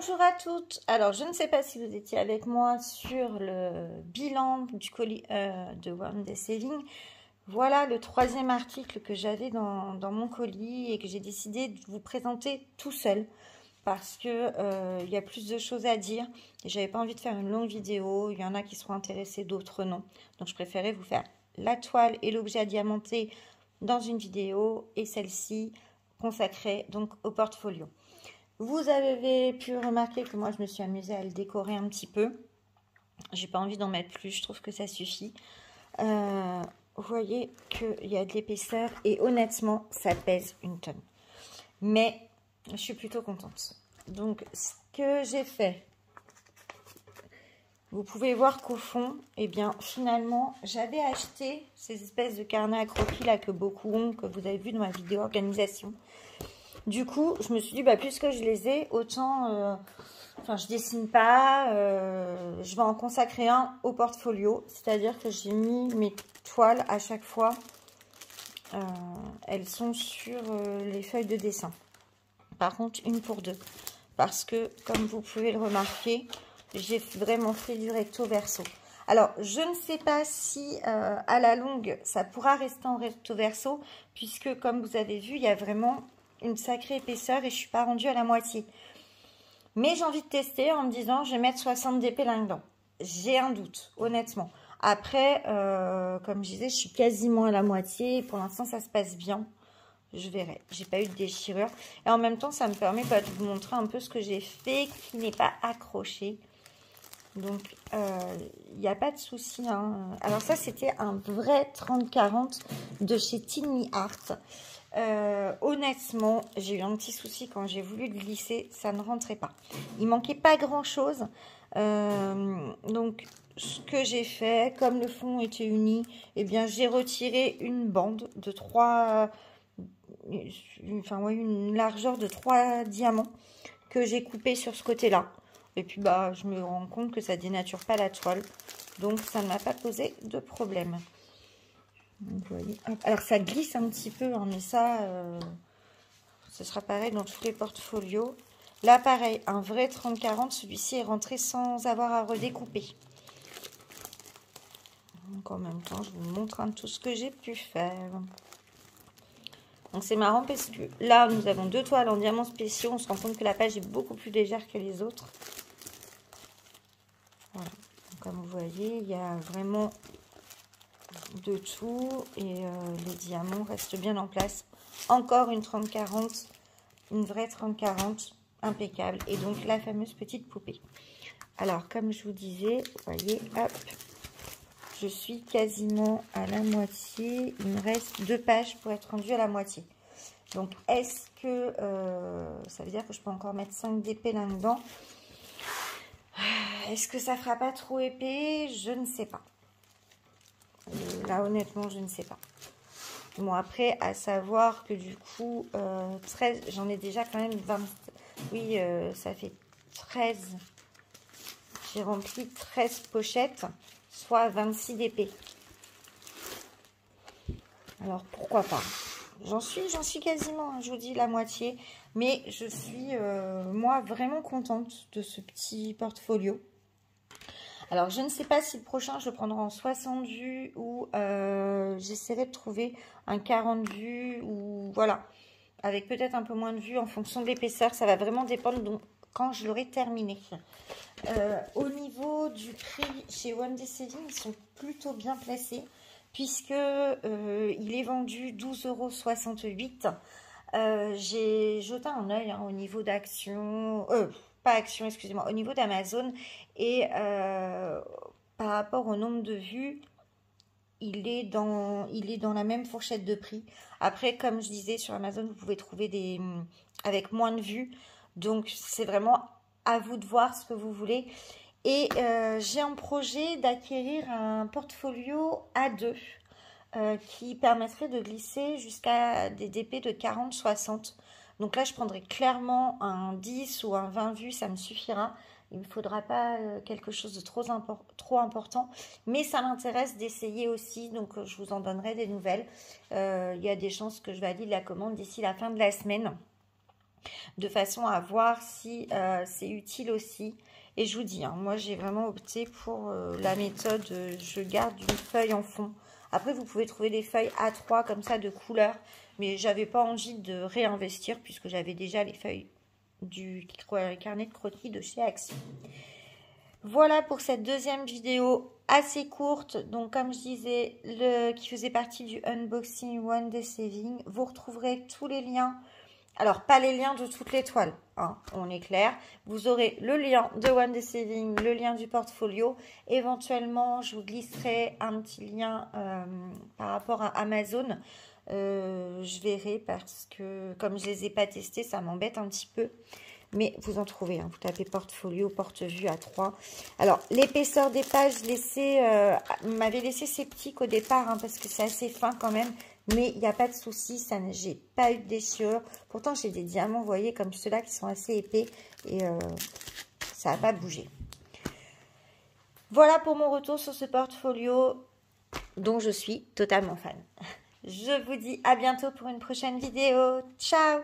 Bonjour à toutes. Alors, je ne sais pas si vous étiez avec moi sur le bilan du colis de One Day Saving. Voilà le troisième article que j'avais dans mon colis et que j'ai décidé de vous présenter tout seul parce que il y a plus de choses à dire et j'avais pas envie de faire une longue vidéo. Il y en a qui seront intéressés, d'autres non. Donc, je préférais vous faire la toile et l'objet à diamanter dans une vidéo et celle-ci consacrée donc au portfolio. Vous avez pu remarquer que moi, je me suis amusée à le décorer un petit peu. J'ai pas envie d'en mettre plus, je trouve que ça suffit. Vous voyez qu'il y a de l'épaisseur et honnêtement, ça pèse une tonne. Mais je suis plutôt contente. Donc, ce que j'ai fait, vous pouvez voir qu'au fond, eh bien, finalement, j'avais acheté ces espèces de carnets à croquis là que beaucoup ont, que vous avez vu dans ma vidéo organisation. Du coup, je me suis dit, bah, puisque je les ai, autant, enfin, je dessine pas, je vais en consacrer un au portfolio. C'est-à-dire que j'ai mis mes toiles à chaque fois, elles sont sur les feuilles de dessin. Par contre, une pour deux. Parce que, comme vous pouvez le remarquer, j'ai vraiment fait du recto verso. Alors, je ne sais pas si à la longue, ça pourra rester en recto verso, puisque, comme vous avez vu, il y a vraiment une sacrée épaisseur et je suis pas rendue à la moitié. Mais j'ai envie de tester en me disant je vais mettre 60 d'épée là-dedans. J'ai un doute, honnêtement. Après, comme je disais, je suis quasiment à la moitié. Pour l'instant, ça se passe bien. Je verrai. J'ai pas eu de déchirure. Et en même temps, ça me permet de vous montrer un peu ce que j'ai fait qui n'est pas accroché. Donc, il n'y a pas de souci. Hein. Alors ça, c'était un vrai 30-40 de chez Tiny Art. Honnêtement, j'ai eu un petit souci quand j'ai voulu le glisser, ça ne rentrait pas. Il manquait pas grand chose. Donc, ce que j'ai fait, comme le fond était uni, eh bien, j'ai retiré une bande de 3, enfin, ouais, une largeur de 3 diamants que j'ai coupé sur ce côté-là. Et puis, bah, je me rends compte que ça dénature pas la toile. Donc, ça ne m'a pas posé de problème. Donc, vous voyez. Alors, ça glisse un petit peu, hein, mais ça, ce sera pareil dans tous les portfolios. Là, pareil, un vrai 30-40, celui-ci est rentré sans avoir à redécouper. Donc, en même temps, je vous montre tout ce que j'ai pu faire. Donc, c'est marrant parce que là, nous avons deux toiles en diamants spéciaux. On se rend compte que la page est beaucoup plus légère que les autres. Voilà. Donc, comme vous voyez, il y a vraiment de tout et les diamants restent bien en place. Encore une 30-40, une vraie 30-40 impeccable et donc la fameuse petite poupée. Alors comme je vous disais, vous voyez, hop, je suis quasiment à la moitié. Il me reste 2 pages pour être rendue à la moitié. Donc est-ce que ça veut dire que je peux encore mettre 5 d'épée là-dedans? Est-ce que ça fera pas trop épais? Je ne sais pas. Là, honnêtement, je ne sais pas. Bon, après, à savoir que du coup, 13, j'en ai déjà quand même 20. Oui, ça fait 13. J'ai rempli 13 pochettes, soit 26 d'épée. Alors, pourquoi pas? J'en suis quasiment, hein, je vous dis, la moitié. Mais je suis, moi, vraiment contente de ce petit portfolio. Alors, je ne sais pas si le prochain, je le prendrai en 60 vues ou j'essaierai de trouver un 40 vues ou voilà, avec peut-être un peu moins de vues en fonction de l'épaisseur. Ça va vraiment dépendre donc, quand je l'aurai terminé. Au niveau du prix, chez One Day Saving, ils sont plutôt bien placés puisque il est vendu 12,68 €. J'ai jeté un œil hein, au niveau d'Action... pas Action, excusez-moi, au niveau d'Amazon et par rapport au nombre de vues, il est dans la même fourchette de prix. Après, comme je disais, sur Amazon, vous pouvez trouver des avec moins de vues. Donc, c'est vraiment à vous de voir ce que vous voulez. Et j'ai un projet d'acquérir un portfolio A2 qui permettrait de glisser jusqu'à des DP de 40-60. Donc là, je prendrai clairement un 10 ou un 20 vues, ça me suffira. Il ne me faudra pas quelque chose de trop important. Mais ça m'intéresse d'essayer aussi, donc je vous en donnerai des nouvelles. Il y a des chances que je valide la commande d'ici la fin de la semaine. de façon à voir si c'est utile aussi. Et je vous dis, hein, moi j'ai vraiment opté pour la méthode, je garde une feuille en fond. Après vous pouvez trouver des feuilles A3 comme ça de couleur, mais j'avais pas envie de réinvestir puisque j'avais déjà les feuilles du carnet de croquis de chez Axi. Voilà pour cette deuxième vidéo assez courte, donc comme je disais, qui faisait partie du unboxing One Day Saving. Vous retrouverez tous les liens, alors pas les liens de toutes les toiles, hein, on est clair. Vous aurez le lien de One Day Saving, le lien du portfolio. Éventuellement, je vous glisserai un petit lien par rapport à Amazon. Je verrai parce que comme je les ai pas testés, ça m'embête un petit peu. Mais vous en trouvez, hein. Vous tapez portfolio, porte-vue A3. Alors, l'épaisseur des pages m'avait laissé sceptique au départ, hein, parce que c'est assez fin quand même. Mais il n'y a pas de souci, j'ai pas eu de déchirure. Pourtant, j'ai des diamants, vous voyez, comme ceux-là qui sont assez épais. Et ça n'a pas bougé. Voilà pour mon retour sur ce portfolio dont je suis totalement fan. Je vous dis à bientôt pour une prochaine vidéo. Ciao!